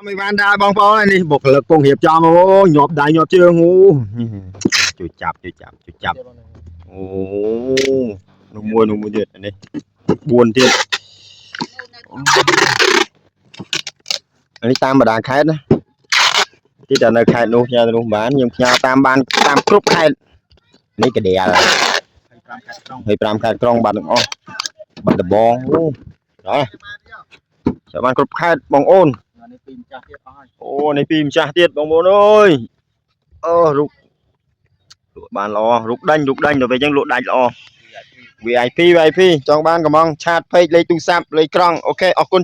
mấy van đa bong bó này đi buộc lực công hiệp cho mà ô nhọp đại nhọp chưa ngu chui chạp ô nó mua điện này buồn thiệt anh tam mà đang khai đóที่จะในkhaiนู้นnhàนู้นbán nhưng nhà tam ban tam cướp khaiนี่cái đè là hay tam khai trong bàn ô bàn đập bóng đó sẽ ban cướp khai bóng ôn ô này phim cha tiết bóng bóng ơi rục bàn lo rục đanh rồi về chân lụa đanh lo VIP trong ban cầm on chat page lấy tu sap lấy krong ok ở con